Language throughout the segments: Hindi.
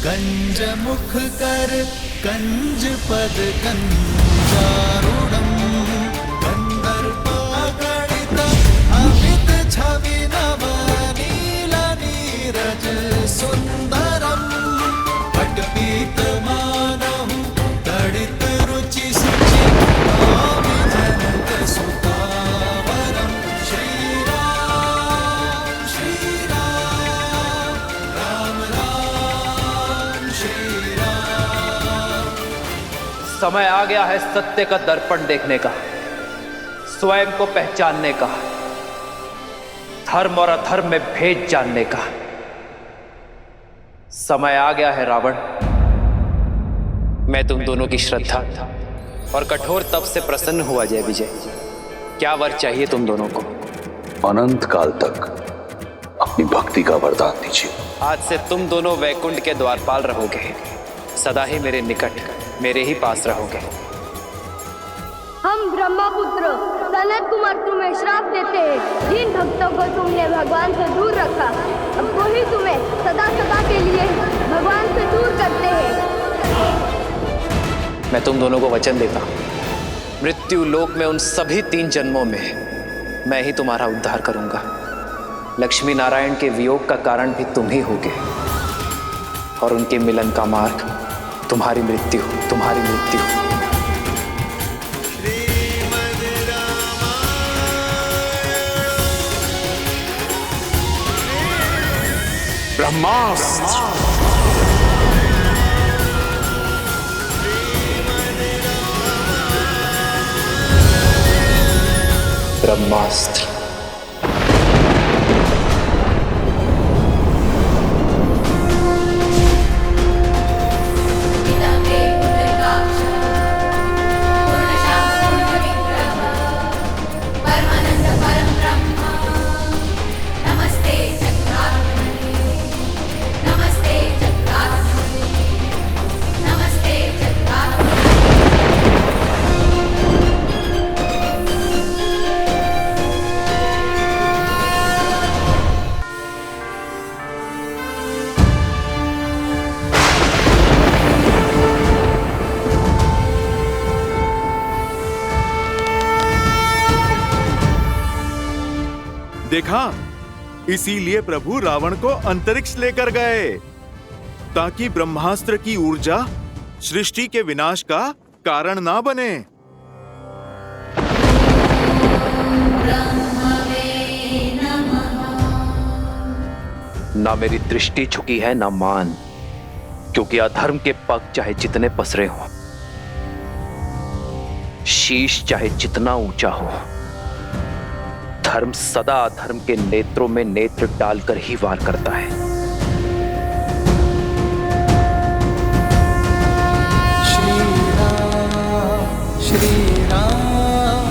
कंज मुख कर कंज पद कंजारूढ़म कंदर्पागणित अमित छवि नव नील नीरज सुंदरम पटपीत मानहु तड़ित रुचि सुचि नाभि जनक सुतावरम श्री राम राम राम श्री राम। समय आ गया है सत्य का दर्पण देखने का, स्वयं को पहचानने का, धर्म और अधर्म में भेद जानने का। समय आ गया है रावण, मैं तुम दोनों की श्रद्धा और कठोर तप से प्रसन्न हुआ। जय विजय, क्या वर चाहिए तुम दोनों को? अनंत काल तक अपनी भक्ति का वरदान दीजिए। आज से तुम दोनों वैकुंठ के द्वारपाल रहोगे, सदा ही मेरे निकट, मेरे ही पास रहोगे। हम ब्रह्मपुत्र सनत कुमार तुम्हें श्राप देते हैं। जिन भक्तों को तुमने भगवान से दूर रखा, अब वही तुम्हें सदा सदा के लिए भगवान से दूर करते हैं। मैं तुम दोनों को वचन देता हूं, मृत्यु लोक में उन सभी 3 जन्मों में मैं ही तुम्हारा उद्धार करूंगा। लक्ष्मी नारायण के वियोग का कारण भी तुम ही होगे और उनके मिलन का मार्ग तुम्हारी मृत्यु, तुम्हारी मृत्यु। ब्रह्मास्त्र। ब्रह्मास्त्र। देखा, इसीलिए प्रभु रावण को अंतरिक्ष लेकर गए, ताकि ब्रह्मास्त्र की ऊर्जा सृष्टि के विनाश का कारण ना बने। ना मेरी दृष्टि झुकी है ना मान, क्योंकि अधर्म के पग चाहे जितने पसरे हों, शीश चाहे जितना ऊंचा हो, धर्म सदा अधर्म के नेत्रों में नेत्र डालकर ही वार करता है। श्री राम श्री राम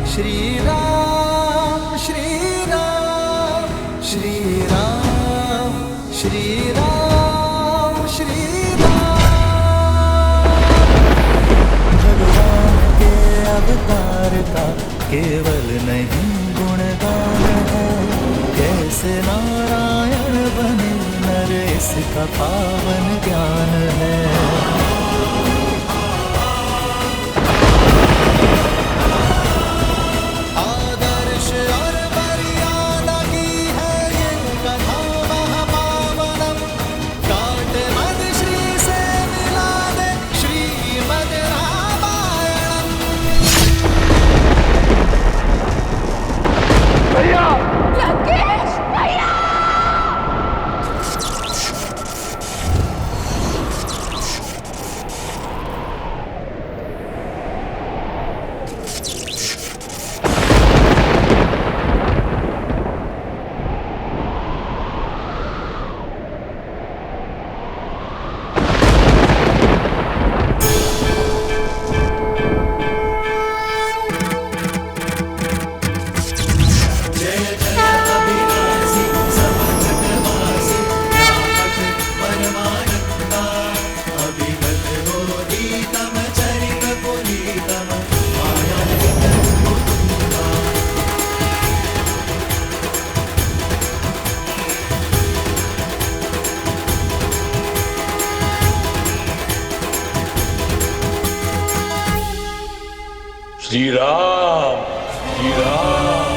श्री राम श्री राम श्री राम श्री राम श्री राम। भगवान के अवतार का केवल नहीं गुणगान है, कैसे नारायण बने नर इसका पावन ज्ञान है। आदर्श और मर्यादा की है ये कथा महापावनम, काट मद श्री से मिला दे श्रीमद रामायणम। लंकेश भैया! श्री राम, श्री राम।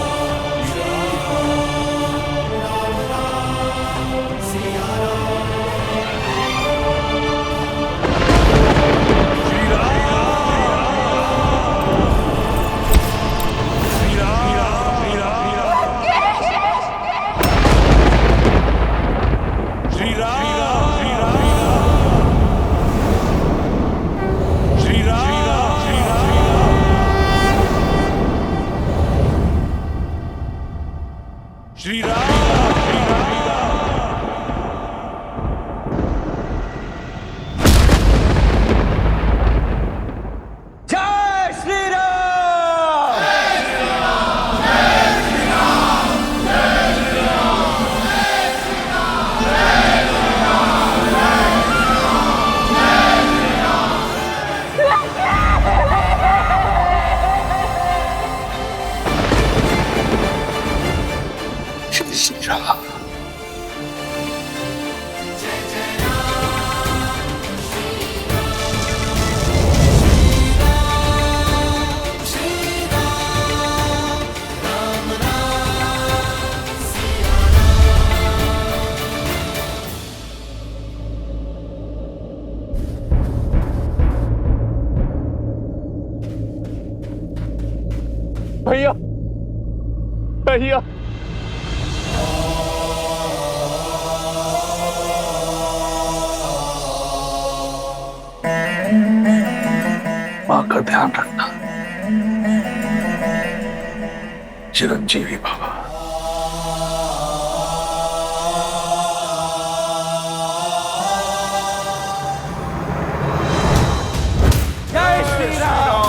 श्री राम, जय श्री राम। श्री राम। भैया, भैया, मां का ध्यान रखना। चिरंजीवी बाबा। जय श्री राम।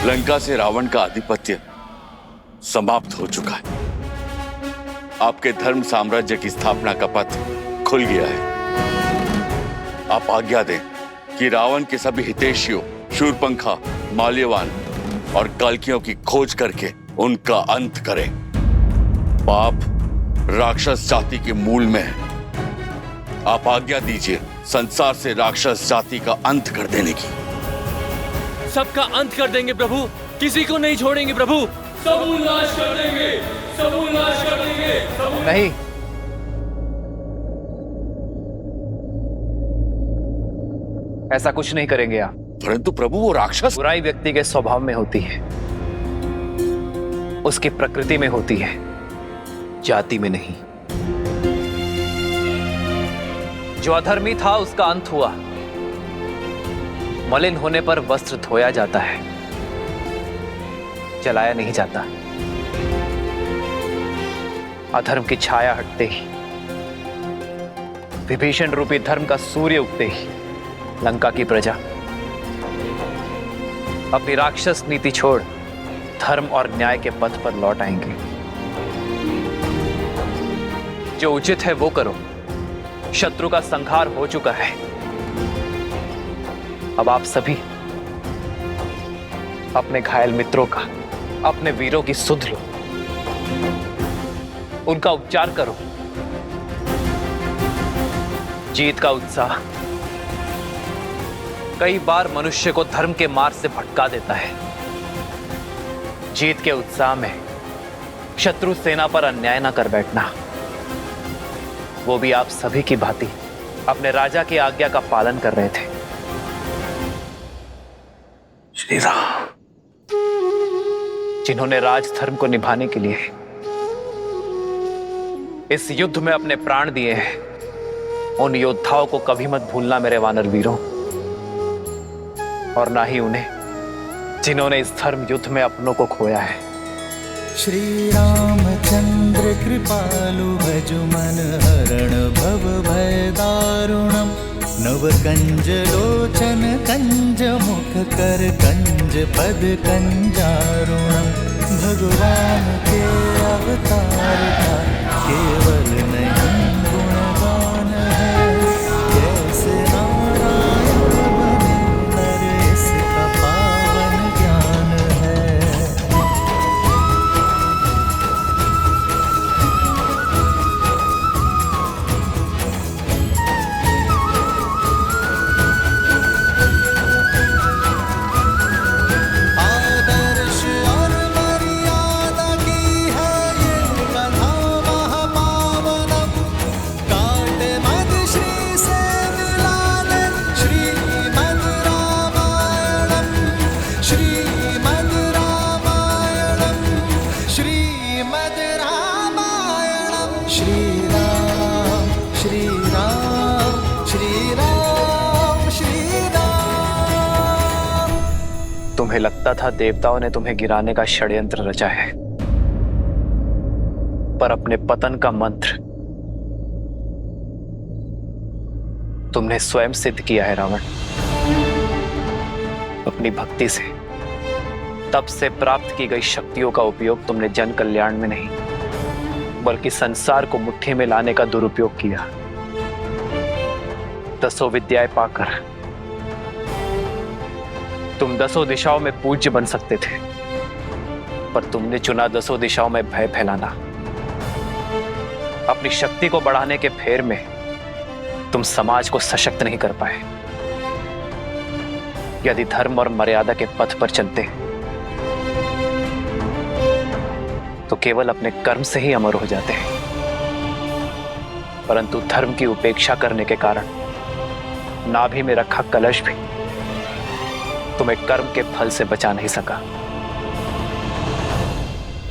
लंका से रावण का आधिपत्य समाप्त हो चुका है। आपके धर्म साम्राज्य की स्थापना का पथ खुल गया है। आप आज्ञा दें कि रावण के सभी हितैषियों शूरपंखा, माल्यवान और कल्कियों की खोज करके उनका अंत करें। पाप राक्षस जाति के मूल में है। आप आज्ञा दीजिए संसार से राक्षस जाति का अंत कर देने की। सबका अंत कर देंगे प्रभु, किसी को नहीं छोड़ेंगे प्रभु। सबूत नाश कर देंगे, सबूत नाश कर देंगे। नहीं, ऐसा कुछ नहीं करेंगे आप। परंतु प्रभु वो राक्षस। बुराई व्यक्ति के स्वभाव में होती है, उसकी प्रकृति में होती है, जाति में नहीं। जो अधर्मी था उसका अंत हुआ। मलिन होने पर वस्त्र धोया जाता है, जलाया नहीं जाता। अधर्म की छाया हटते ही, विभीषण रूपी धर्म का सूर्य उगते ही लंका की प्रजा अपनी राक्षस नीति छोड़ धर्म और न्याय के पथ पर लौट आएंगे। जो उचित है वो करो। शत्रु का संहार हो चुका है। अब आप सभी अपने घायल मित्रों का, अपने वीरों की सुध लो, उनका उपचार करो। जीत का उत्साह कई बार मनुष्य को धर्म के मार्ग से भटका देता है। जीत के उत्साह में शत्रु सेना पर अन्याय न कर बैठना, वो भी आप सभी की भांति अपने राजा की आज्ञा का पालन कर रहे थे। श्री राम। जिन्होंने राज धर्म को निभाने के लिए इस युद्ध में अपने प्राण दिए हैं, उन योद्धाओं को कभी मत भूलना मेरे वानर वीरों, और ना ही उन्हें जिन्होंने इस धर्म युद्ध में अपनों को खोया है। श्री रामचंद्र कृपालु भजु मन हरण भव भय दारुणम नव कंज लोचन कंज मुख कर कंज पद कंजारुणम भगवान के अवतार का केवल नहीं गुणगान है जैसे नारायण बने नर इसका पावन ज्ञान है। आदर्श और मर्यादा की है ये कथा महापावनम काट मद श्री से मिलाने श्रीमद् रामायणम श्रीमद् रामायणम श्रीमद् रामायणम श्री राम श्री राम श्री राम श्री राम। तुम्हें लगता था देवताओं ने तुम्हें गिराने का षड्यंत्र रचा है, पर अपने पतन का मंत्र तुमने स्वयं सिद्ध किया है रावण। अपनी भक्ति से तब से प्राप्त की गई शक्तियों का उपयोग तुमने जन कल्याण में नहीं बल्कि संसार को मुट्ठी में लाने का दुरुपयोग किया। 10 विद्याएं पाकर तुम 10 दिशाओं में पूज्य बन सकते थे, पर तुमने चुना 10 दिशाओं में भय फैलाना। अपनी शक्ति को बढ़ाने के फेर में तुम समाज को सशक्त नहीं कर पाए। यदि धर्म और मर्यादा के पथ पर चलते तो केवल अपने कर्म से ही अमर हो जाते हैं, परंतु धर्म की उपेक्षा करने के कारण नाभि में रखा कलश भी तुम्हें कर्म के फल से बचा नहीं सका।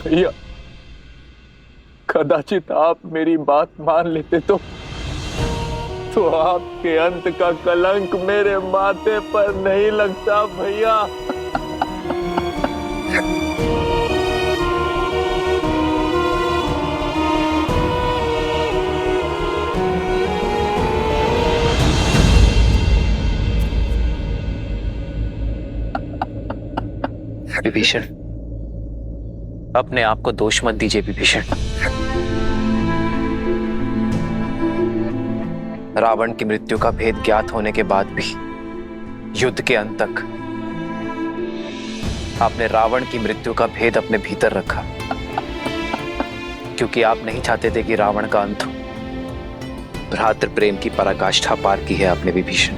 भैया, कदाचित आप मेरी बात मान लेते तो आपके अंत का कलंक मेरे माथे पर नहीं लगता भैया। विभीषण, अपने आप को दोष मत दीजिए विभीषण। रावण की मृत्यु का भेद ज्ञात होने के बाद भी युद्ध के अंत तक आपने रावण की मृत्यु का भेद अपने भीतर रखा, क्योंकि आप नहीं चाहते थे कि रावण का अंत हो। भ्रातृ प्रेम की पराकाष्ठा पार की है आपने विभीषण।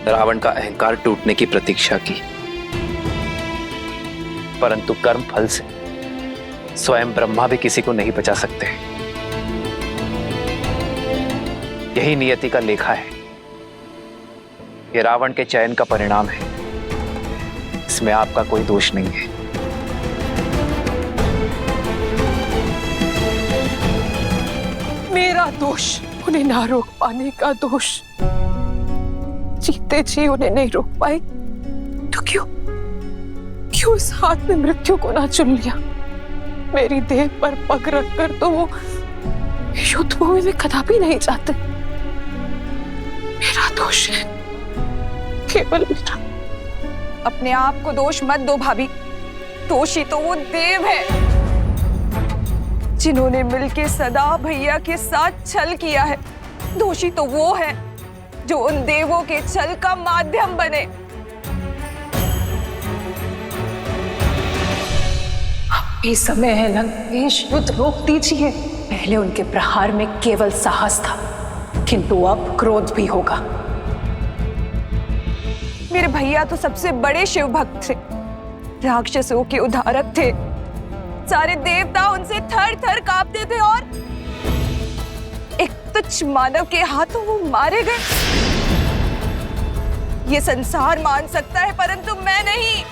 रावण का अहंकार टूटने की प्रतीक्षा की, परंतु कर्म फल से स्वयं ब्रह्मा भी किसी को नहीं बचा सकते। यही नियति का लेखा है। यह रावण के चयन का परिणाम है, इसमें आपका कोई दोष नहीं है। मेरा दोष उन्हें ना रोक पाने का दोष। जीते जी उन्हें नहीं रोक पाए तो क्यों उस हाथ में मृत्यु को ना चुन लिया। मेरी देह पर पग रखकर तो वो युद्ध भूमि में कदापि नहीं जाते। मेरा दोष है, केवल मेरा। अपने आप को दोष मत दो भाभी। दोषी तो वो देव है जिन्होंने मिलके सदा भैया के साथ छल किया है। दोषी तो वो है जो उन देवों के छल का माध्यम बने। अभी समय है लंकेश, युद्ध रोक दीजिए। पहले उनके प्रहार में केवल साहस था, किंतु अब क्रोध भी होगा। मेरे भैया तो सबसे बड़े शिव भक्त थे, राक्षसों के उद्धारक थे। सारे देवता उनसे थर थर कांपते थे और एक तुच्छ मानव के हाथों वो मारे गए। ये संसार मान सकता है, परंतु मैं नहीं।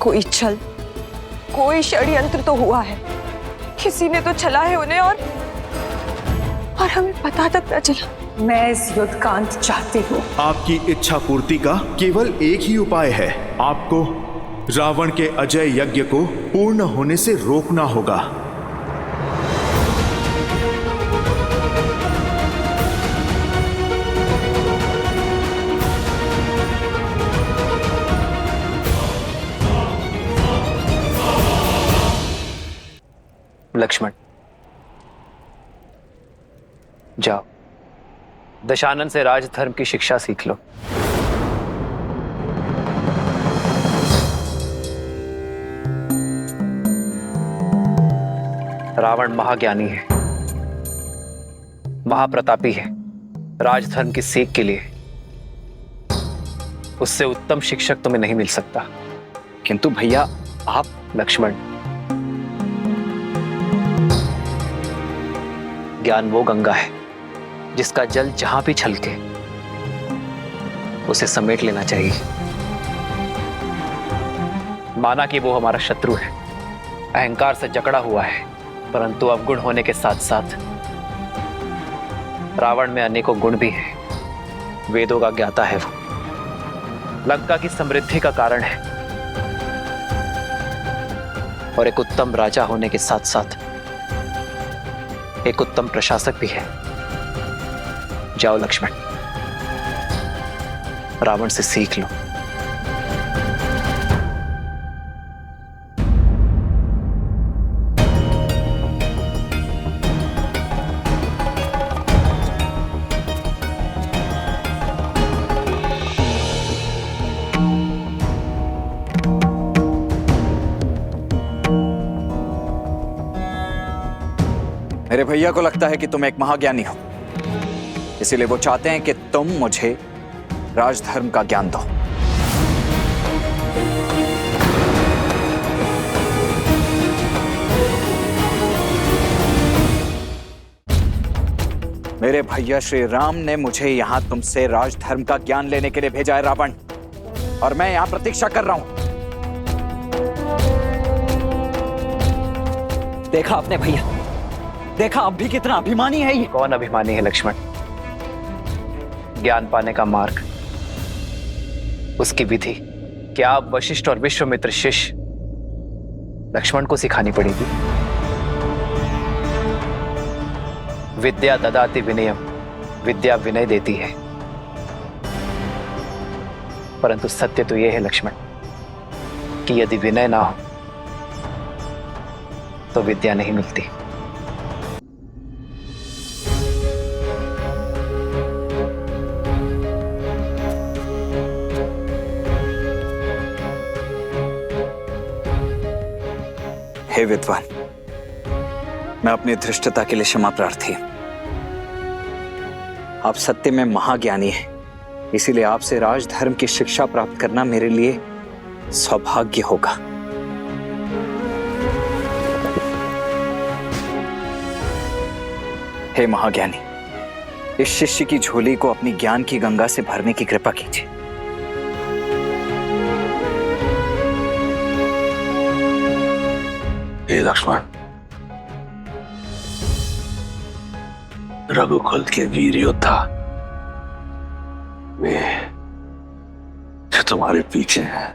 कोई छल, कोई षड्यंत्र तो हुआ है। किसी ने तो छला है उन्हें और हमें पता तक न चला। मैं इस युद्ध का अंत चाहती हूँ। आपकी इच्छा पूर्ति का केवल एक ही उपाय है। आपको रावण के अजय यज्ञ को पूर्ण होने से रोकना होगा। लक्ष्मण, जाओ दशानन से राजधर्म की शिक्षा सीख लो। रावण महाज्ञानी है, महाप्रतापी है। राजधर्म की सीख के लिए उससे उत्तम शिक्षक तुम्हें नहीं मिल सकता। किंतु भैया आप। लक्ष्मण, ज्ञान वो गंगा है जिसका जल जहां भी छलके उसे समेट लेना चाहिए। माना कि वो हमारा शत्रु है, अहंकार से जकड़ा हुआ है, परंतु अवगुण होने के साथ साथ रावण में अनेकों गुण भी हैं। वेदों का ज्ञाता है वो, लंका की समृद्धि का कारण है और एक उत्तम राजा होने के साथ साथ एक उत्तम प्रशासक भी है। जाओ लक्ष्मण, रावण से सीख लो। मेरे भैया को लगता है कि तुम एक महाज्ञानी हो, इसीलिए वो चाहते हैं कि तुम मुझे राजधर्म का ज्ञान दो। मेरे भैया श्री राम ने मुझे यहां तुमसे राजधर्म का ज्ञान लेने के लिए भेजा है रावण, और मैं यहां प्रतीक्षा कर रहा हूं। देखा आपने भैया, देखा अब भी कितना अभिमानी है ये। कौन अभिमानी है लक्ष्मण? ज्ञान पाने का मार्ग, उसकी विधि क्या आप वशिष्ठ और विश्वामित्र शिष्य लक्ष्मण को सिखानी पड़ेगी। विद्या ददाति विनयम, विद्या विनय देती है, परंतु सत्य तो यह है लक्ष्मण कि यदि विनय ना हो तो विद्या नहीं मिलती। हे विद्वान, मैं अपनी धृष्टता के लिए क्षमा प्रार्थी हूं। आप सत्य में महाज्ञानी हैं, इसीलिए आपसे राजधर्म की शिक्षा प्राप्त करना मेरे लिए सौभाग्य होगा। हे महाज्ञानी, इस शिष्य की झोली को अपनी ज्ञान की गंगा से भरने की कृपा कीजिए। हे लक्ष्मण, रघुकुल के वीर योद्धा, वे जो तुम्हारे पीछे हैं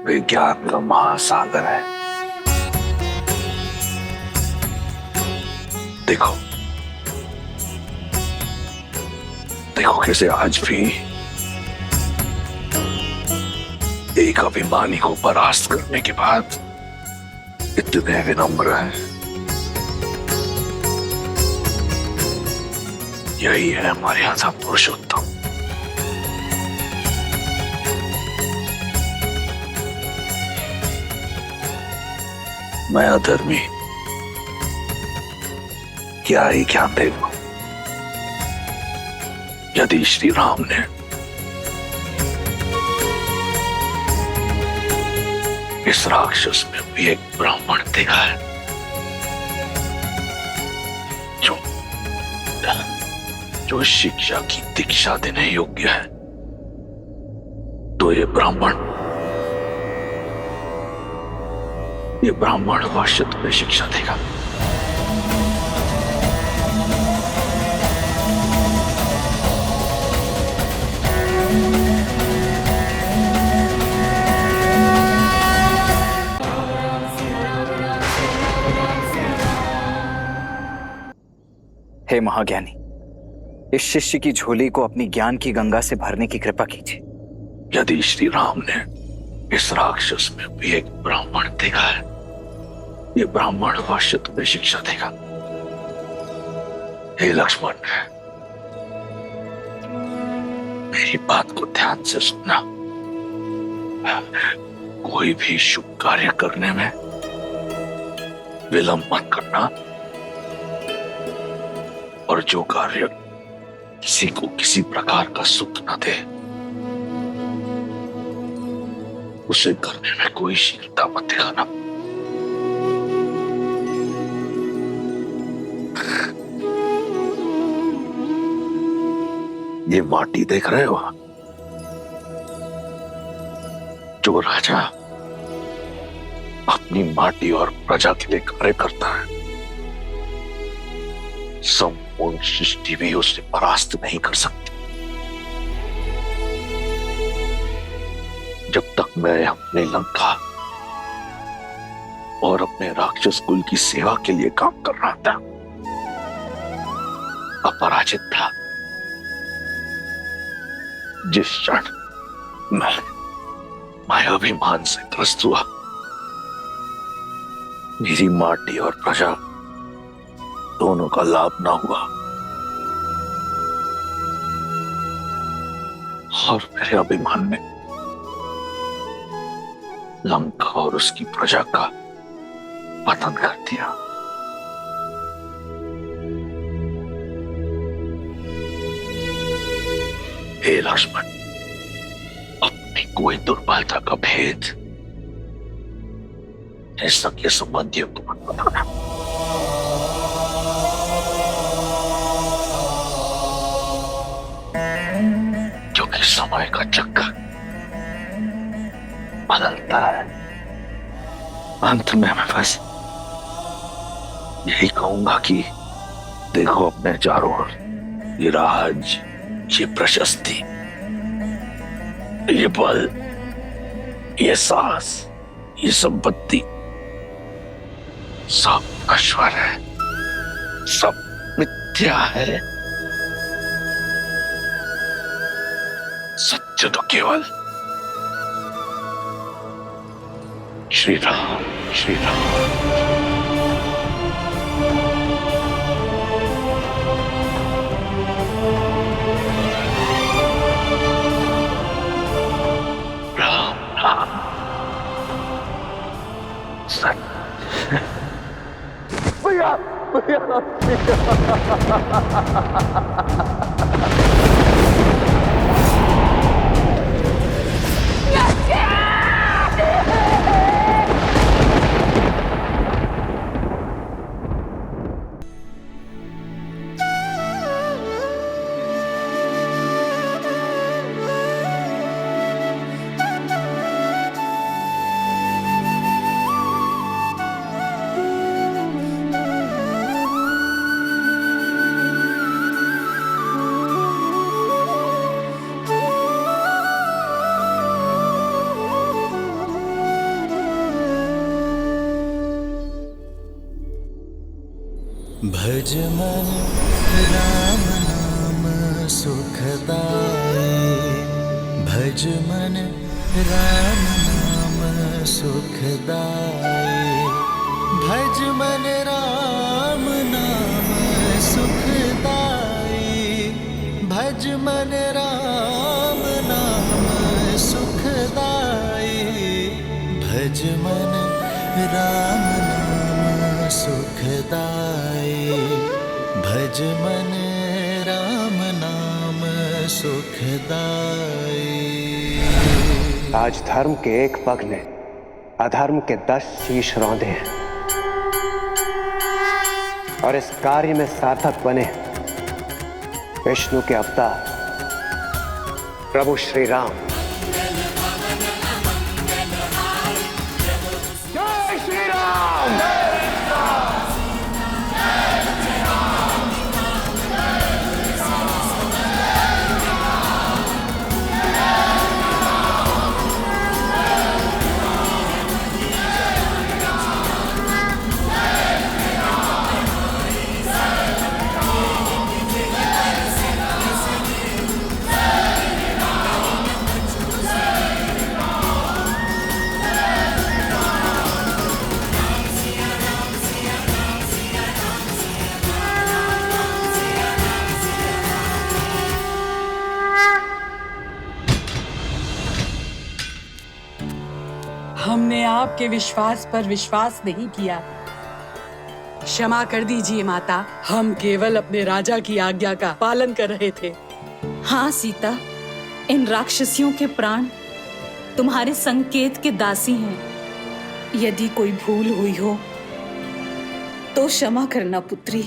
वे ज्ञान का महासागर है। देखो देखो कैसे आज भी एक अभिमानी को परास्त करने के बाद इतने विनम्र हैं। यही है मर्यादा पुरुषोत्तम। मैं अधर्मी क्या ही ज्ञान दे दूं? यदि श्री राम ने इस राक्षस में भी एक ब्राह्मण देखा है जो शिक्षा की दीक्षा देने योग्य है, तो ये ब्राह्मण अवश्य तुम्हें शिक्षा देगा। हे महाज्ञानी, इस शिष्य की झोली को अपनी ज्ञान की गंगा से भरने की कृपा कीजिए। यदि श्री राम ने इस राक्षस में भी एक ब्राह्मण देखा है, ये ब्राह्मण अवश्य तुम्हें शिक्षा देगा। हे लक्ष्मण, मेरी बात को ध्यान से सुनना। कोई भी शुभ कार्य करने में विलंब मत करना, और जो कार्य किसी को किसी प्रकार का सुख न दे, उसे करने में कोई शीलता मत दिखाना। ये माटी देख रहे हो? जो राजा अपनी माटी और प्रजा के लिए कार्य करता है, संपूर्ण सृष्टि भी उसे परास्त नहीं कर सकती। जब तक मैं अपने लंका और अपने राक्षस कुल की सेवा के लिए काम कर रहा था, अपराजित था। जिस क्षण मैं अभिमान से ग्रस्त हुआ, मेरी माटी और प्रजा दोनों का लाभ ना हुआ, और मेरे अभिमान ने लंका और उसकी प्रजा का पतन कर दिया। हे लक्ष्मण, अपनी कोई दुर्बलता का भेद सगे संबंधियों को मत बताना। क्योंकि समय का चक्कर बदलता है। अंत में मैं बस यही कहूंगा कि देखो अपने चारों ओर, ये राज, ये प्रशस्ति, ये बल, ये साहस, ये संपत्ति सब नश्वर है, सब मिथ्या है। सत्य तो केवल श्री राम, श्री राम। भैया भैया भज मन राम नाम सुखदाई, भज मन राम नाम सुखदाई, भज मन राम नाम सुखदाई, भज मन राम नाम सुखदाई, भज मन राम नाम सुखदाई, भज मन राम नाम सुखदाई। आज धर्म के एक पग ने अधर्म के 10 शीश रौंदे हैं, और इस कार्य में सार्थक बने विष्णु के अवतार प्रभु श्री राम। जय श्री राम। हमने आपके विश्वास पर विश्वास नहीं किया। क्षमा कर दीजिए माता, हम केवल अपने राजा की आज्ञा का पालन कर रहे थे। हाँ सीता, इन राक्षसियों के प्राण तुम्हारे संकेत के दासी हैं। यदि कोई भूल हुई हो तो क्षमा करना पुत्री।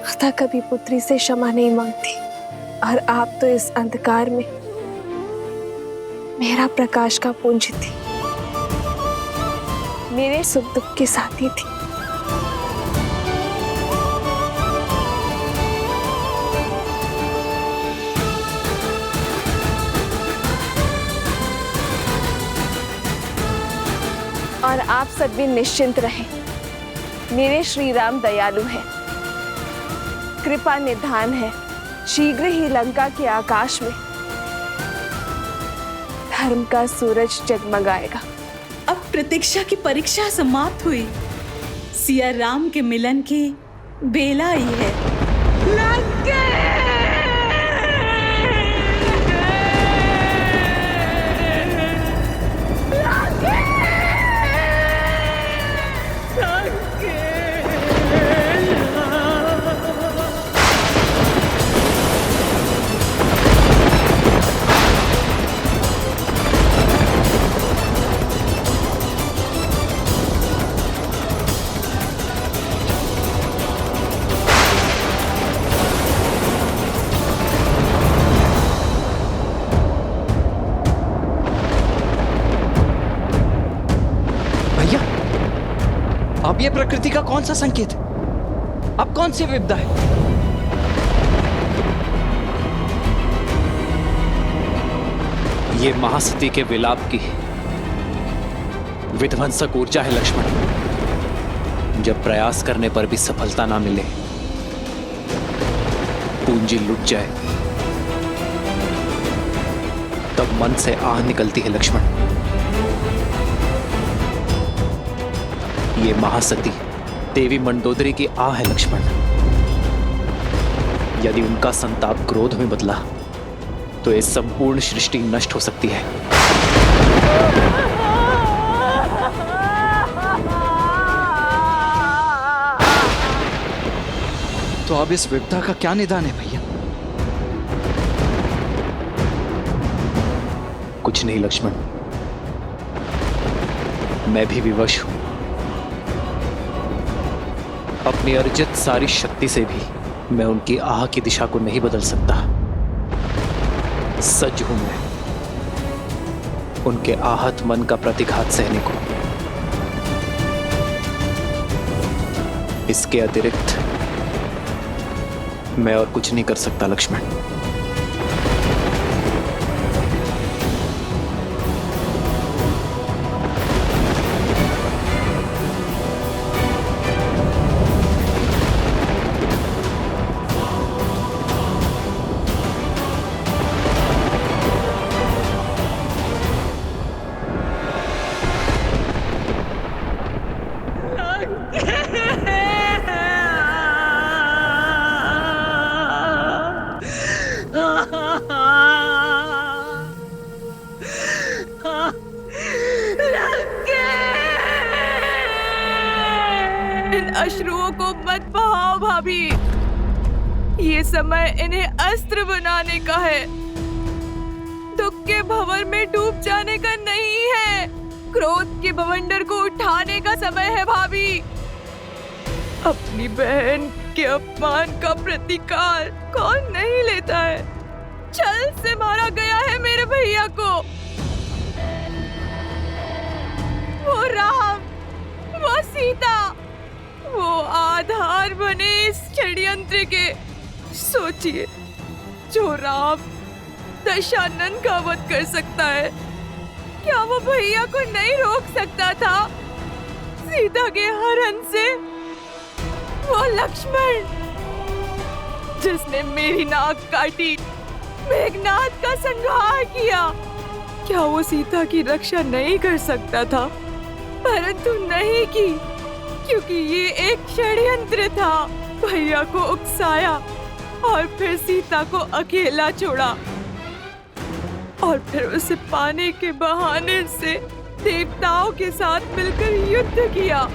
माता कभी पुत्री से क्षमा नहीं मांगती, और आप तो इस अंधकार में मेरा प्रकाश का पुंज थी, मेरे सुख दुख के साथी थी। और आप सब भी निश्चिंत रहें, मेरे श्री राम दयालु हैं, कृपा निधान है। शीघ्र ही लंका के आकाश में धर्म का सूरज जगमगाएगा। अब प्रतीक्षा की परीक्षा समाप्त हुई, सिया राम के मिलन की बेला आई है। अब ये प्रकृति का कौन सा संकेत है? अब कौन सी विपदा है? ये महासती के विलाप की विध्वंसक ऊर्जा है लक्ष्मण। जब प्रयास करने पर भी सफलता ना मिले, पूंजी लुट जाए, तब मन से आह निकलती है लक्ष्मण। ये महासती देवी मंडोदरी की आह है लक्ष्मण। यदि उनका संताप क्रोध में बदला तो ये संपूर्ण सृष्टि नष्ट हो सकती है। तो अब इस विपदा का क्या निदान है भैया? कुछ नहीं लक्ष्मण, मैं भी विवश हूं। अपनी अर्जित सारी शक्ति से भी मैं उनकी आह की दिशा को नहीं बदल सकता। सज्ज हूं मैं उनके आहत मन का प्रतिघात सहने को। इसके अतिरिक्त मैं और कुछ नहीं कर सकता लक्ष्मण। इन अश्रुओं को मत बहाओ भाभी, ये समय इन्हें अस्त्र बनाने का है, दुख के भंवर में डूब जाने का नहीं है। क्रोध के बवंडर को उठाने का समय है भाभी। अपनी बहन के अपमान का प्रतिकार कौन नहीं लेता है? छल से मारा गया है मेरे भैया को। वो राम, वो सीता, वो आधार बने इस षड्यंत्र के। सोचिए, जो राम दशानन का वध कर सकता है, क्या वो भैया को नहीं रोक सकता था सीता के हरण से? वो लक्ष्मण जिसने मेरी नाक काटी, मेघनाद का संहार किया, क्या वो सीता की रक्षा नहीं कर सकता था? परंतु नहीं की, क्योंकि ये एक षड्यंत्र था। भैया को उकसाया और फिर सीता को अकेला छोड़ा। और फिर उसे पाने के बहाने से देवताओं के साथ मिलकर युद्ध किया।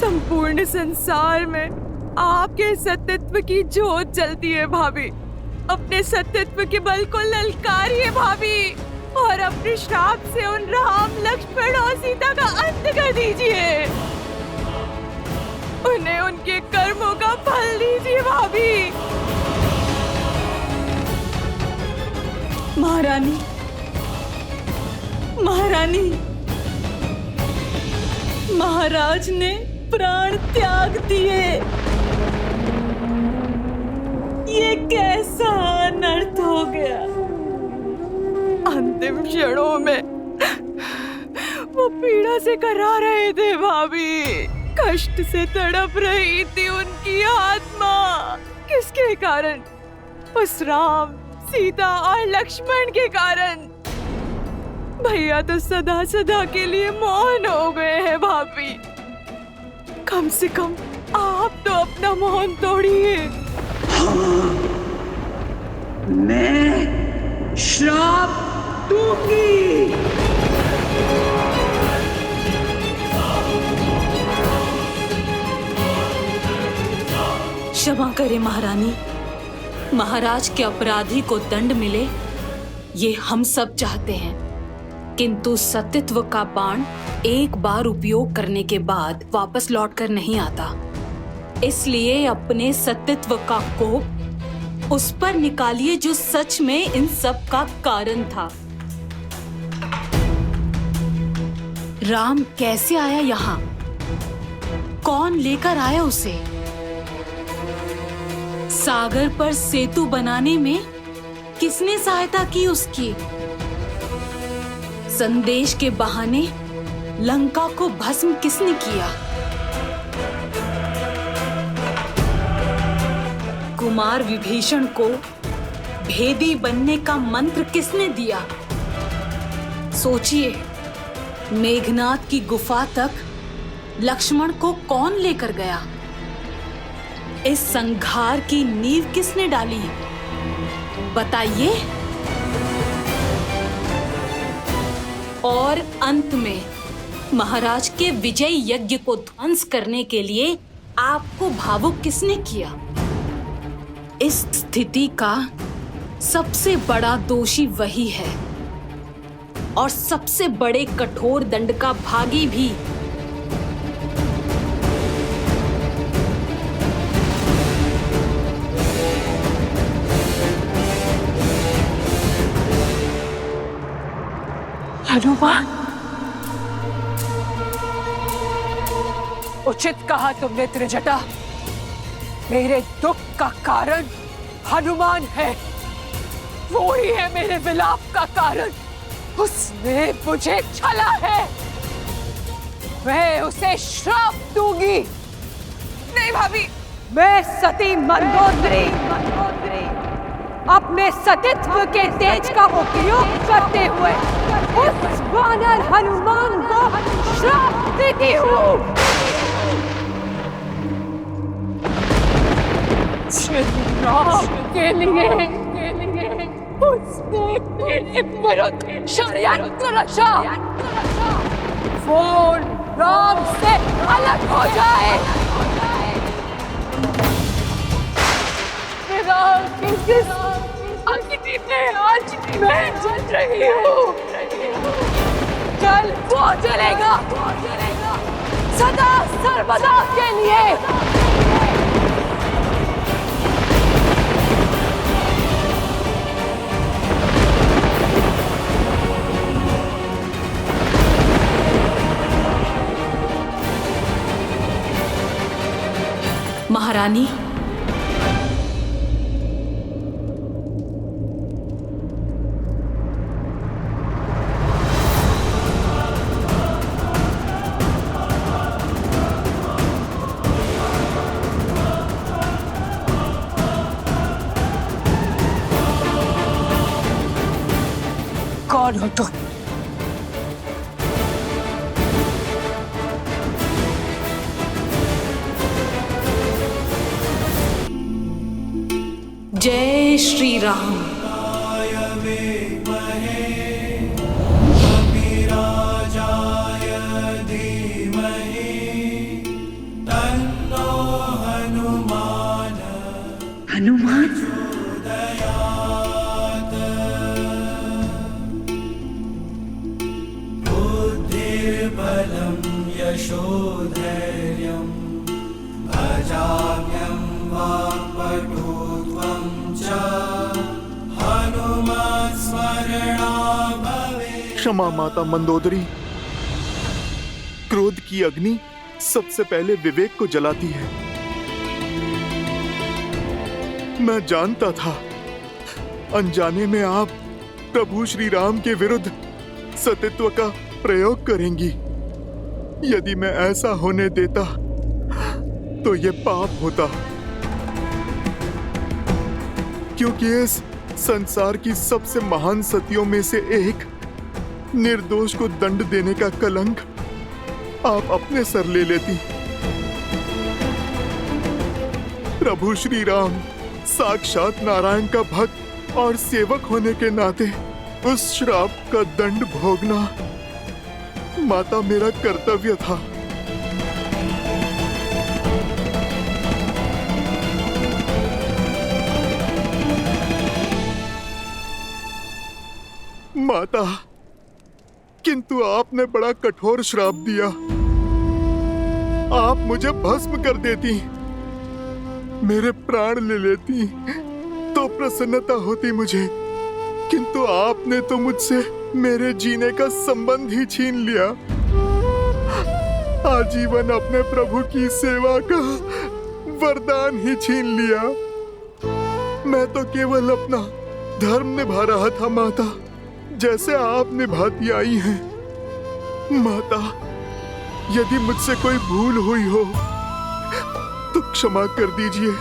संपूर्ण संसार में आपके सत्यत्व की जोत जलती है भाभी। अपने सत्यत्व के बल को ललकारिए भाभी और अपने श्राप से उन राम, लक्ष्मण और सीता का अंत कर दीजिए। उन्हें उनके कर्मों का फल दीजिए भाभी। महारानी, महारानी, महाराज ने प्राण त्याग दिए। ये कैसा अनर्थ हो गया। अंतिम क्षणों में वो पीड़ा से करा रहे थे भाभी। कष्ट से तड़प रही थी उनकी आत्मा। किसके कारण? उस राम, सीता और लक्ष्मण के कारण। भैया तो सदा सदा के लिए मौन हो गए हैं भाभी। कम से कम आप तो अपना मौन तोड़िए। मैं श्राप दूंगी। क्षमा करें महारानी। महाराज के अपराधी को दंड मिले, ये हम सब चाहते हैं, किंतु सत्यत्व का बाण एक बार उपयोग करने के बाद वापस लौटकर नहीं आता। इसलिए अपने सत्यत्व का कोप उस पर निकालिए जो सच में इन सब का कारण था। राम कैसे आया यहाँ? कौन लेकर आया उसे? सागर पर सेतु बनाने में किसने सहायता की उसकी? संदेश के बहाने लंका को भस्म किसने किया? कुमार विभीषण को भेदी बनने का मंत्र किसने दिया? सोचिए, मेघनाद की गुफा तक लक्ष्मण को कौन लेकर गया? इस संघार की नींव किसने डाली? बताइए। और अंत में महाराज के विजय यज्ञ को ध्वंस करने के लिए आपको भावुक किसने किया? इस स्थिति का सबसे बड़ा दोषी वही है और सबसे बड़े कठोर दंड का भागी भी। हनुमान, उचित कहा तुमने त्रिजटा। मेरे दुख का कारण हनुमान है। वो ही है मेरे विलाप का कारण। उसने मुझे छला है। मैं उसे श्राप दूंगी। नहीं भाभी। मैं सती मंदोदरी अपने सतीत्व के तेज का उपयोग करते हुए उस वानर हनुमान को श्राप देती हूँ। श्री राम के लिए उसने मेरे विरुद्ध षड्यंत्र रचा। वो राम से अलग हो जाए। राम की जिस अग्नि में आज मैं जल रही हूँ, कल वो जलेगा सदा सर्वदा के लिए। महारानी, कौन हो तुम? जय श्री राम। विद्महे कपिराजाय धीमहि तन्नो हनुमान प्रचोदयात्। बुद्धिर्बलं यशोधैर्यं भजाम्यं वाक्पटुत्वं च हनुमत्स्मरणा भवेत्। क्षमा माता मंदोदरी। क्रोध की अग्नि सबसे पहले विवेक को जलाती है। मैं जानता था अनजाने में आप प्रभु श्री राम के विरुद्ध सतीत्व का प्रयोग करेंगी। यदि मैं ऐसा होने देता तो ये पाप होता, क्योंकि इस संसार की सबसे महान सतियों में से एक निर्दोष को दंड देने का कलंक आप अपने सर ले लेती। प्रभु श्री राम साक्षात नारायण का भक्त और सेवक होने के नाते उस श्राप का दंड भोगना माता मेरा कर्तव्य था। माता, किंतु आपने बड़ा कठोर श्राप दिया। आप मुझे भस्म कर देती, मेरे प्राण ले लेती तो प्रसन्नता होती मुझे, किंतु आपने तो मुझसे मेरे जीने का संबंध ही छीन लिया। आजीवन अपने प्रभु की सेवा का वरदान ही छीन लिया। मैं तो केवल अपना धर्म निभा रहा था माता, जैसे आप निभाती आई हैं। माता, यदि मुझसे कोई भूल हुई हो तो क्षमा कर दीजिए।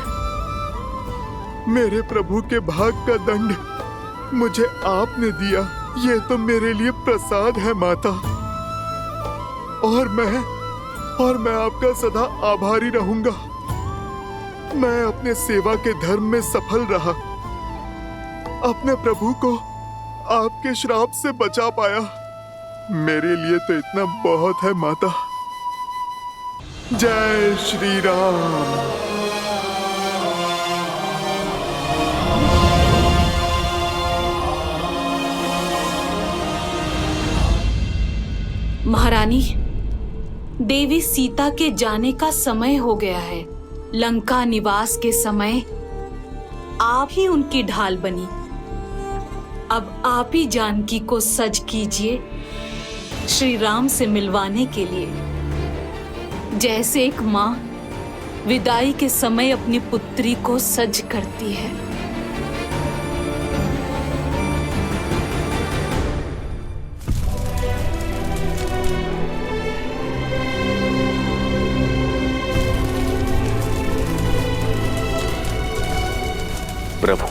मेरे प्रभु के भाग का दंड मुझे आपने दिया, ये तो मेरे लिए प्रसाद है माता। और मैं आपका सदा आभारी रहूंगा। मैं अपने सेवा के धर्म में सफल रहा, अपने प्रभु को आपके श्राप से बचा पाया। मेरे लिए तो इतना बहुत है माता। जय श्री राम। महारानी, देवी सीता के जाने का समय हो गया है। लंका निवास के समय आप ही उनकी ढाल बनी। अब आप ही जानकी को सज कीजिए श्री राम से मिलवाने के लिए, जैसे एक माँ विदाई के समय अपनी पुत्री को सज करती है। प्रभु,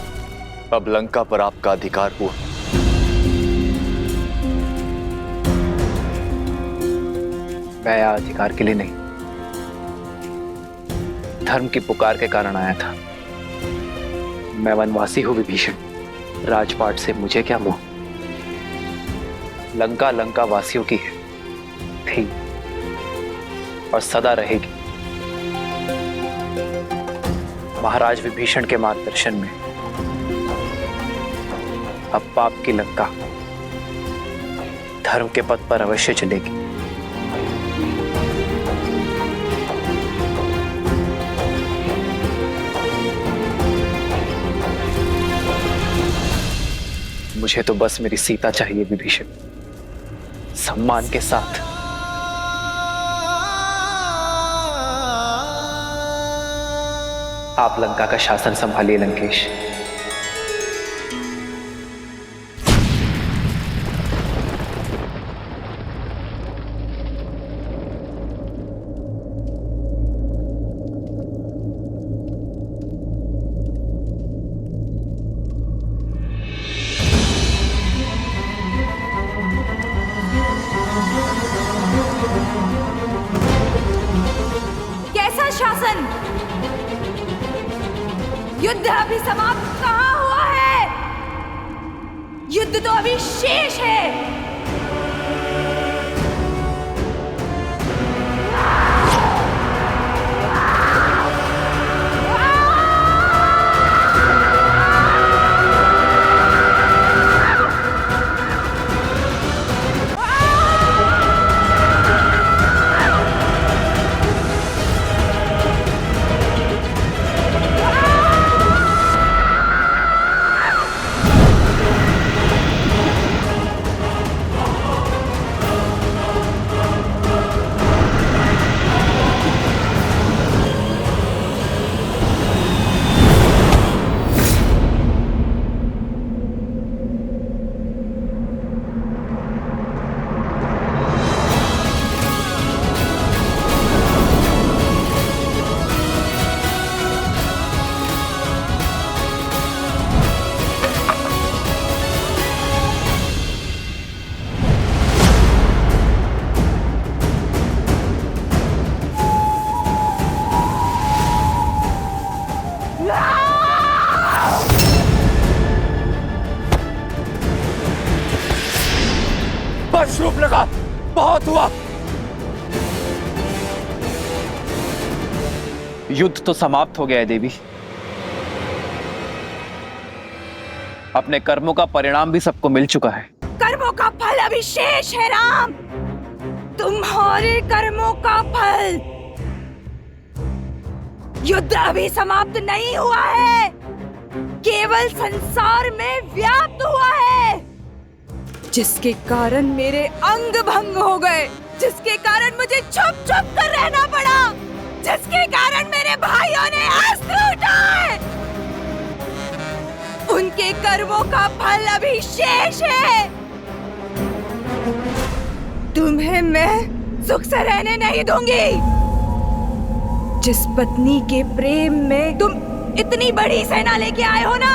अब लंका पर आपका अधिकार हुआ। मैं यहाँ अधिकार के लिए नहीं, धर्म की पुकार के कारण आया था। मैं वनवासी हूं विभीषण, राजपाट से मुझे क्या मोह। लंका लंका वासियों की है, थी और सदा रहेगी। महाराज विभीषण के मार्गदर्शन में अब पाप की लंका धर्म के पथ पर अवश्य चलेगी। मुझे तो बस मेरी सीता चाहिए विभीषण, सम्मान के साथ। आप लंका का शासन संभालिए लंकेश। कैसा शासन? युद्ध अभी समाप्त कहाँ हुआ है? युद्ध तो अभी शेष है। बस शूर्पणखा, बहुत हुआ। युद्ध तो समाप्त हो गया है देवी। अपने कर्मों का परिणाम भी सबको मिल चुका है। कर्मों का फल अभी शेष है राम, तुम्हारे कर्मों का फल। युद्ध अभी समाप्त नहीं हुआ है, केवल संसार में व्याप्त हुआ है, जिसके कारण मेरे अंग भंग हो गए, जिसके कारण मुझे छुप छुप कर रहना पड़ा, जिसके कारण मेरे भाइयों ने अस्त्र उठाए। उनके कर्मों का फल अभी शेष है। तुम्हें मैं सुख से रहने नहीं दूंगी। जिस पत्नी के प्रेम में तुम इतनी बड़ी सेना लेके आए हो ना,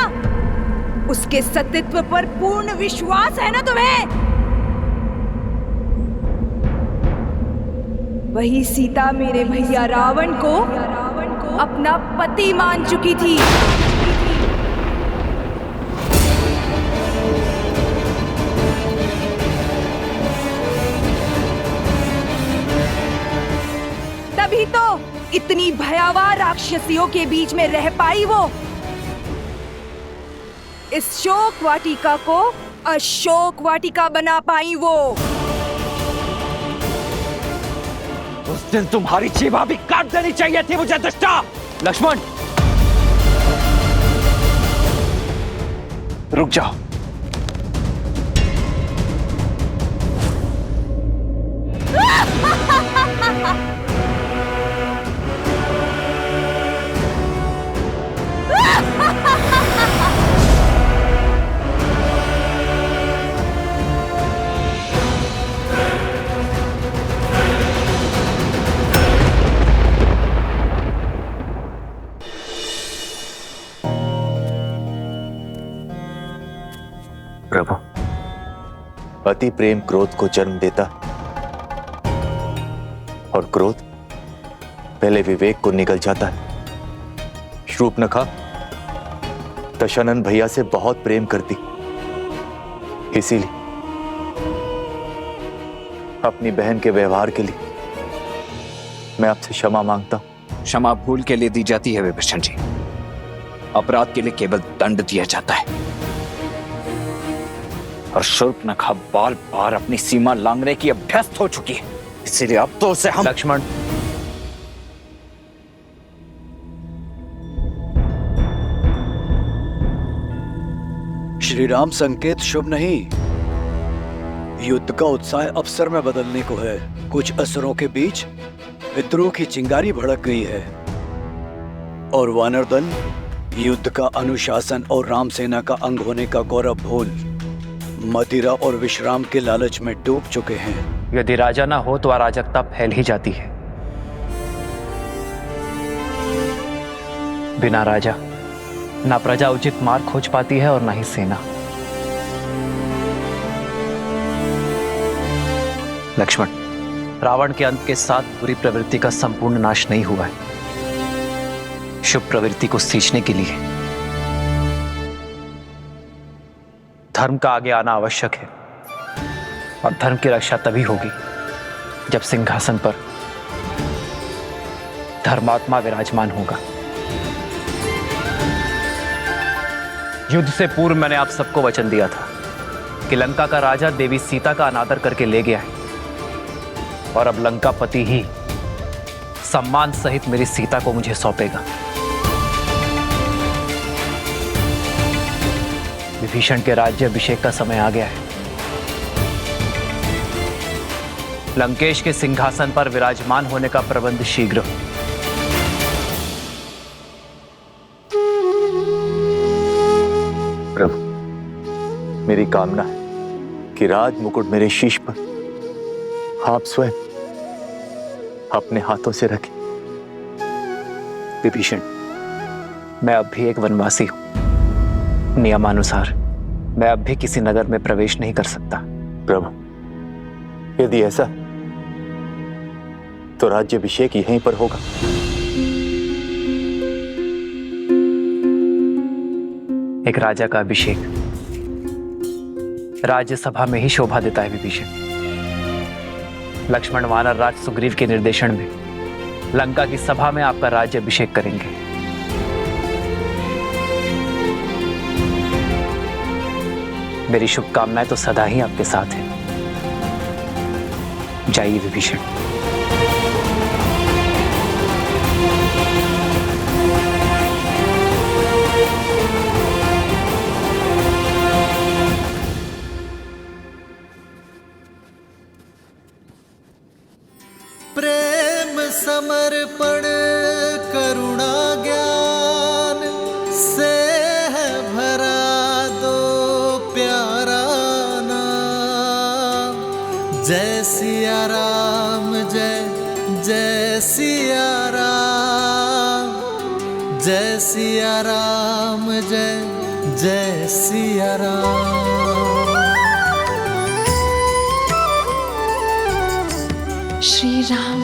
उसके सतीत्व पर पूर्ण विश्वास है ना तुम्हें? वही सीता मेरे भैया रावण को अपना पति मान चुकी थी। तभी तो इतनी भयावह राक्षसियों के बीच में रह पाई वो। इस शोक वाटिका को अशोक वाटिका बना पाई वो। उस दिन तुम्हारी जीवा भी काट देनी चाहिए थी मुझे दुष्टा। लक्ष्मण, रुक जाओ। प्रभु, अति प्रेम क्रोध को जन्म देता और क्रोध पहले विवेक को निगल जाता है। शूर्पणखा दशानन भैया से बहुत प्रेम करती, इसीलिए अपनी बहन के व्यवहार के लिए मैं आपसे क्षमा मांगता हूं। क्षमा भूल के लिए दी जाती है विभीषण जी, अपराध के लिए केवल दंड दिया जाता है। और शूर्पणखा बार बार अपनी सीमा लांघने की अभ्यस्त हो चुकी है, इसीलिए अब तो उसे हम। लक्ष्मण, श्री राम, संकेत शुभ नहीं। युद्ध का उत्साह अवसर में बदलने को है। कुछ असुरों के बीच विद्रोह की चिंगारी भड़क गई है और वानर दल युद्ध का अनुशासन और राम सेना का अंग होने का गौरव भूल मदिरा और विश्राम के लालच में डूब चुके हैं। यदि राजा ना हो तो अराजकता फैल ही जाती है। बिना राजा ना प्रजा उचित मार्ग खोज पाती है और ना ही सेना। लक्ष्मण, रावण के अंत के साथ बुरी प्रवृत्ति का संपूर्ण नाश नहीं हुआ है। शुभ प्रवृत्ति को सींचने के लिए धर्म का आगे आना आवश्यक है और धर्म की रक्षा तभी होगी जब सिंहासन पर धर्मात्मा विराजमान होगा। युद्ध से पूर्व मैंने आप सबको वचन दिया था कि लंका का राजा देवी सीता का अनादर करके ले गया है और अब लंकापति ही सम्मान सहित मेरी सीता को मुझे सौंपेगा। विभीषण के राज्याभिषेक का समय आ गया है। लंकेश के सिंहासन पर विराजमान होने का प्रबंध शीघ्र हो। प्रभु, मेरी कामना है कि राज मुकुट मेरे शीश पर आप स्वयं अपने हाथों से रखें। विभीषण, मैं अब भी एक वनवासी हूं। नियमानुसार मैं अब भी किसी नगर में प्रवेश नहीं कर सकता। प्रभु, यदि ऐसा तो राज्याभिषेक यहीं पर होगा। एक राजा का अभिषेक राज्यसभा में ही शोभा देता है विभीषण। लक्ष्मण वानर राज सुग्रीव के निर्देशन में लंका की सभा में आपका राज्याभिषेक करेंगे। मेरी शुभकामनाएं तो सदा ही आपके साथ हैं। जाइए विभीषण। प्रेम समर्पण करुणा ज्ञान से है भरा दो प्यारा नाम। जय सिया राम, जय जय सिया राम, जय सिया राम, जय जय सिया राम। श्री राम।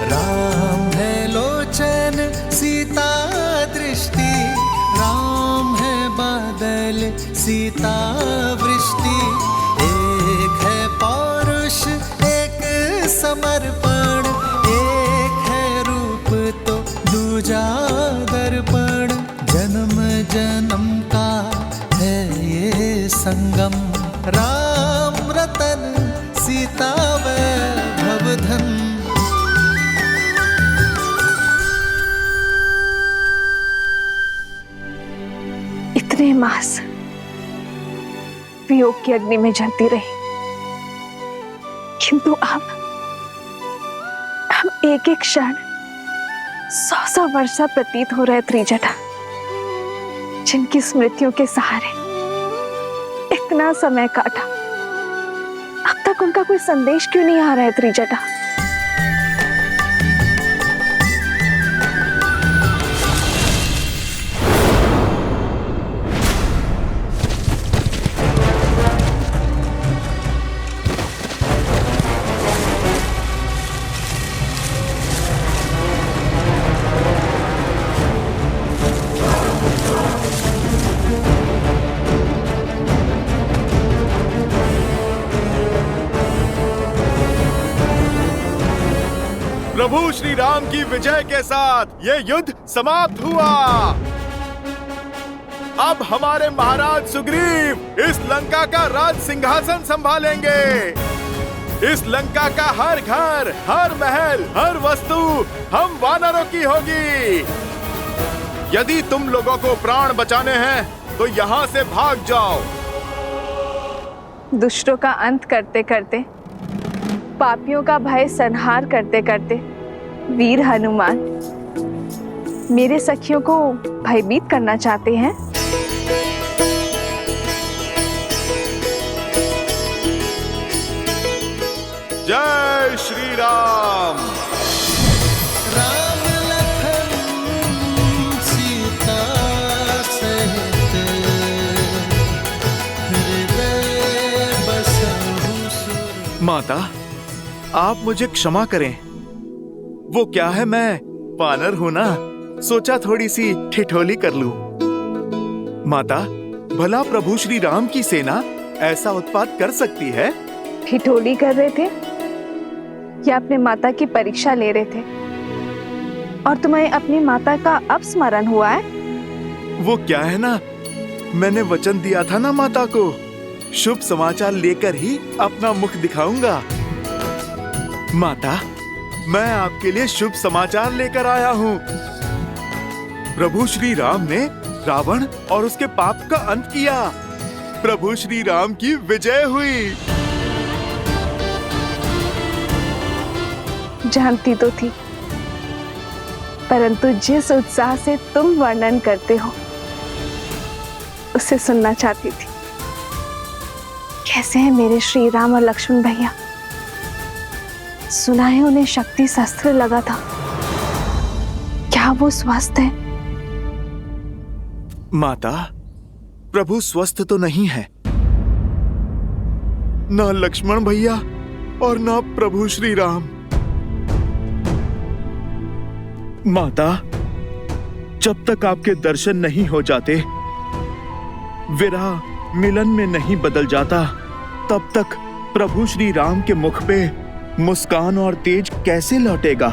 राम है लोचन सीता दृष्टि, राम है बादल सीता वृष्टि। एक है पौरुष एक समर्पण, एक है रूप तो दूजा दर्पण। जन्म जन्म का है ये संगम, राम रतन सीता वैभव धन। इतने मास वियोग की अग्नि में जलती रही, किंतु अब एक एक क्षण 100 वर्षा प्रतीत हो रहे त्रिजटा, जिनकी स्मृतियों के सहारे इतना समय काटा, अब तक उनका कोई संदेश क्यों नहीं आ रहा है त्रिजटा? प्रभु श्री राम की विजय के साथ ये युद्ध समाप्त हुआ। अब हमारे महाराज सुग्रीव इस लंका का राज सिंहासन संभालेंगे। इस लंका का हर घर, हर महल, हर वस्तु हम वानरों की होगी। यदि तुम लोगों को प्राण बचाने हैं तो यहाँ से भाग जाओ। दुष्टों का अंत करते करते, पापियों का भय संहार करते करते वीर हनुमान मेरे सखियों को भयभीत करना चाहते हैं। जय श्री राम। राम लखन सीता सहित हृदय बसहु सुर। माता, आप मुझे क्षमा करें। वो क्या है, मैं वानर हूं ना, सोचा थोड़ी सी ठिठोली कर लूं। माता, भला प्रभु श्री राम की सेना ऐसा उत्पात कर सकती है? ठिठोली कर रहे थे या अपने माता की परीक्षा ले रहे थे? और तुम्हें अपनी माता का अब स्मरण हुआ है? वो क्या है ना, मैंने वचन दिया था ना माता को, शुभ समाचार लेकर ही अपना मुख दिखाऊंगा। माता, मैं आपके लिए शुभ समाचार लेकर आया हूँ। प्रभु श्री राम ने रावण और उसके पाप का अंत किया। प्रभु श्री राम की विजय हुई। जानती तो थी, परंतु जिस उत्साह से तुम वर्णन करते हो उसे सुनना चाहती थी। कैसे हैं मेरे श्री राम और लक्ष्मण भैया? सुना है उन्हें शक्ति शस्त्र लगा था, क्या वो स्वस्थ है? माता, प्रभु स्वस्थ तो नहीं है। न लक्ष्मण भैया और न प्रभु श्री राम। माता, जब तक आपके दर्शन नहीं हो जाते, विरह मिलन में नहीं बदल जाता, तब तक प्रभु श्री राम के मुख पे मुस्कान और तेज कैसे लौटेगा?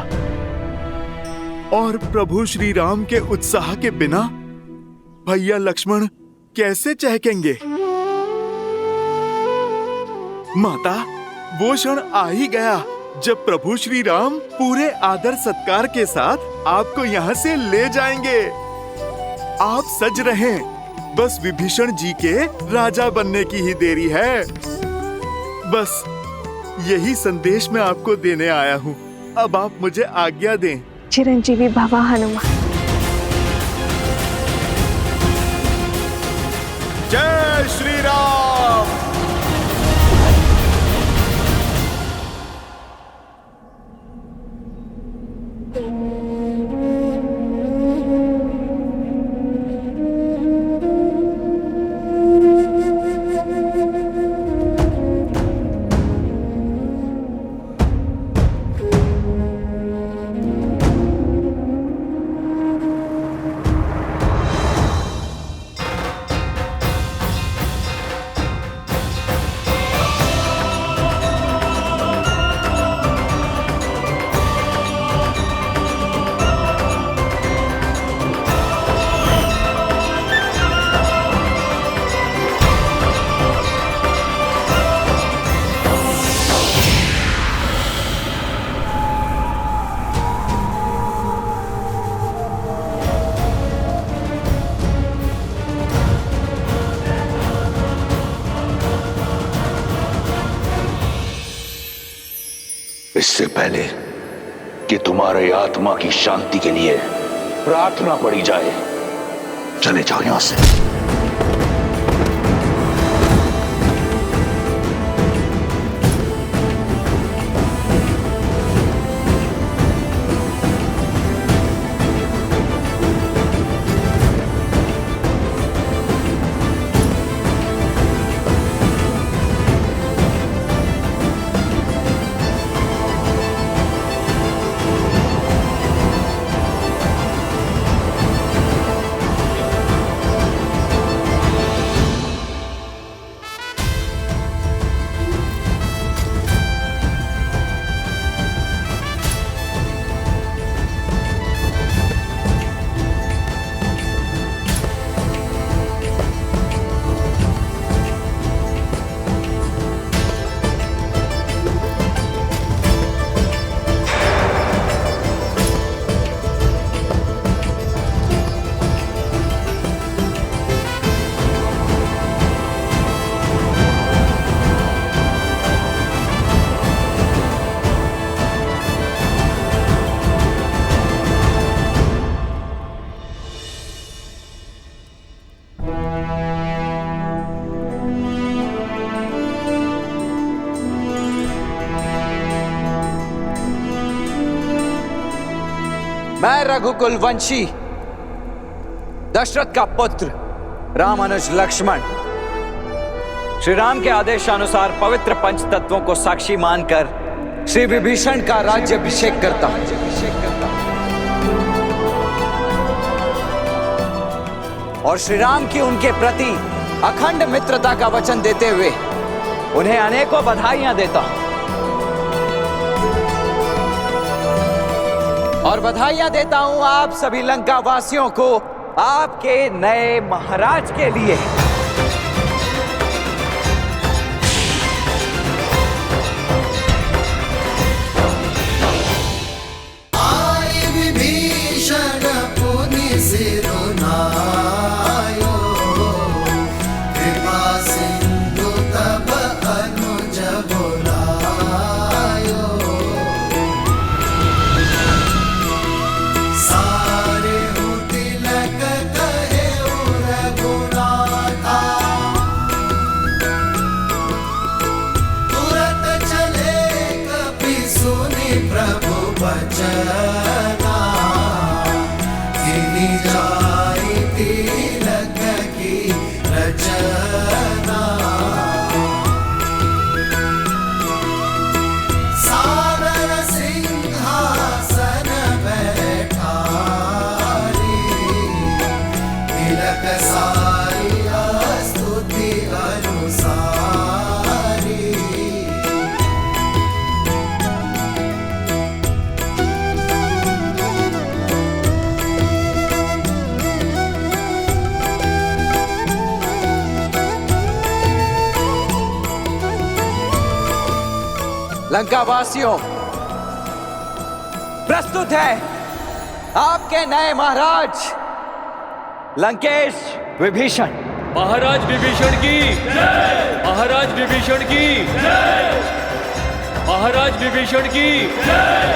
और प्रभु श्री राम के उत्साह के बिना भैया लक्ष्मण कैसे चहकेंगे? माता, वो क्षण आ ही गया जब प्रभु श्री राम पूरे आदर सत्कार के साथ आपको यहाँ से ले जाएंगे। आप सज रहें, बस विभीषण जी के राजा बनने की ही देरी है। बस यही संदेश मैं आपको देने आया हूँ। अब आप मुझे आज्ञा दें। चिरंजीवी भव हनुमान। जय श्री राम। इससे पहले कि तुम्हारे आत्मा की शांति के लिए प्रार्थना पड़ी जाए, चले जाओ यहां से। मैं रघुकुल वंशी दशरथ का पुत्र रामानुज लक्ष्मण श्री राम के आदेशानुसार पवित्र पंच तत्वों को साक्षी मानकर श्री विभीषण का राज्याभिषेक करता हूं। और श्री राम की उनके प्रति अखंड मित्रता का वचन देते हुए उन्हें अनेकों बधाइयां देता हूं और बधाइयां देता हूं आप सभी लंका वासियों को आपके नए महाराज के लिए। आए विभीषण पुनि सिरुनायो, कृपा सिंधु तब अनुज बुलायो। सारे तिलक कहे रघुनाथा, तुरत चले कपि सुनि प्रभु बचना, खिली जाई तिलक की रचना। सादर सिंहासन बैठारी, तिलक सारी स्तुति अनुसारी। लंका वासियों, प्रस्तुत है आपके नए महाराज लंकेश विभीषण। महाराज विभीषण की जय! महाराज विभीषण की जय! महाराज विभीषण की जय!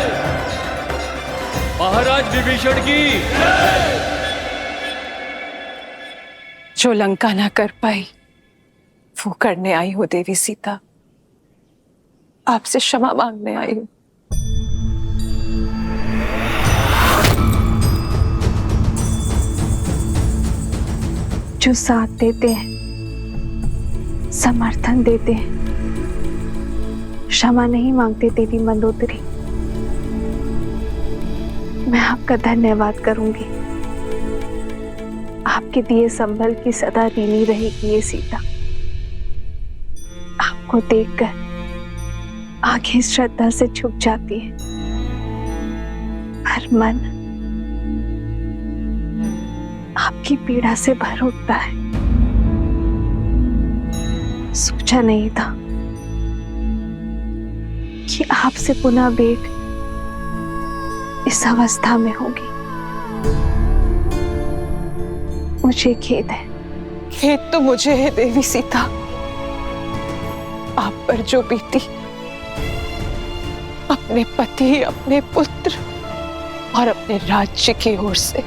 महाराज विभीषण की जय! जो लंका ना कर पाई वो करने आई हो देवी सीता। आपसे क्षमा मांगने आई हूं। जो साथ देते हैं, समर्थन देते हैं, क्षमा नहीं मांगते देवी मंदोदरी। मैं आपका धन्यवाद करूंगी। आपके दिए संभल की सदा ऋणी रहेगी ये सीता। आपको देखकर आंखें श्रद्धा से झुक जाती है, पर मन आपकी पीड़ा से भर उठता है। सोचा नहीं था कि आपसे पुनः भेंट इस अवस्था में होगी। मुझे खेद है। खेद तो मुझे है देवी सीता। आप पर जो बीती, अपने पति, अपने पुत्र और अपने राज्य की ओर से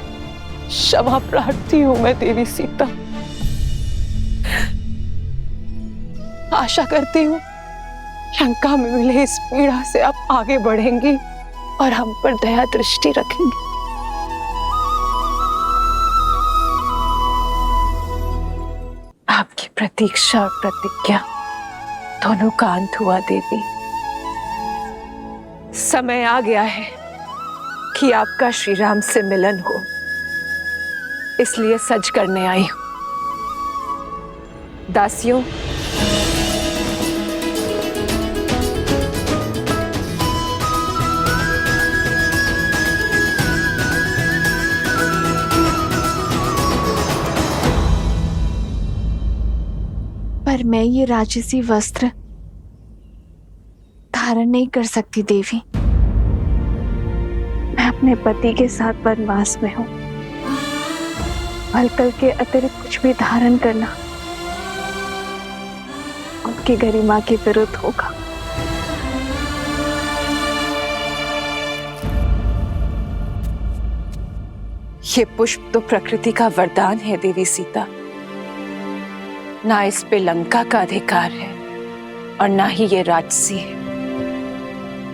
क्षमा प्रार्थी हूं मैं देवी सीता। आशा करती हूं लंका में मिले इस पीड़ा से आप आगे बढ़ेंगी और हम पर दया दृष्टि रखेंगे। आपकी प्रतीक्षा और प्रतिज्ञा दोनों का अंत हुआ देवी। समय आ गया है कि आपका श्री राम से मिलन हो, इसलिए सज करने आई हूं। दासियों, पर मैं ये राजसी वस्त्र धारण नहीं कर सकती देवी। मैं अपने पति के साथ वनवास में हूं। वलकल के अतिरिक्त कुछ भी धारण करना उनकी गरिमा के विरुद्ध होगा। ये पुष्प तो प्रकृति का वरदान है देवी सीता। ना इस पे लंका का अधिकार है और ना ही ये राजसी है।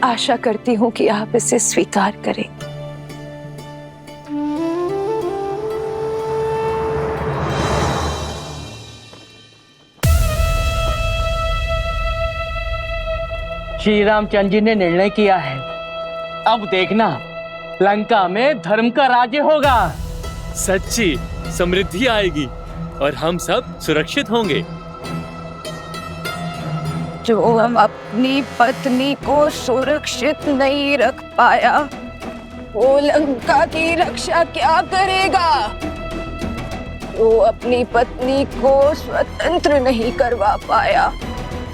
आशा करती हूं कि आप इसे स्वीकार करें। श्री रामचंद्र जी ने निर्णय किया है, अब देखना लंका में धर्म का राज्य होगा। सच्ची समृद्धि आएगी। और हम सब सुरक्षित होंगे। जो हम अपनी पत्नी को सुरक्षित नहीं रख पाया, वो लंका की रक्षा क्या करेगा? वो अपनी पत्नी को स्वतंत्र नहीं करवा पाया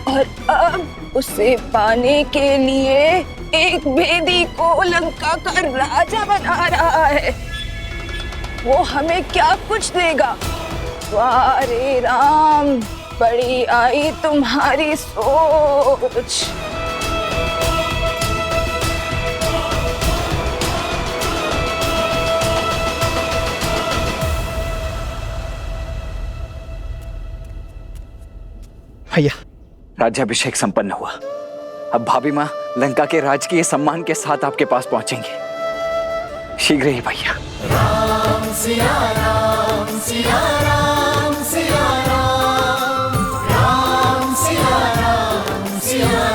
और अब उसे पाने के लिए एक भेदी को लंका का राजा बना रहा है। वो हमें क्या कुछ देगा? वाह रे राम, बड़ी आई तुम्हारी सोच। भैया, राज्याभिषेक संपन्न हुआ। अब भाभी माँ लंका के राजकीय सम्मान के साथ आपके पास पहुंचेंगे। शीघ्र ही भैया। राम सिया राम सिया राम सिया राम, राम सिया राम सिया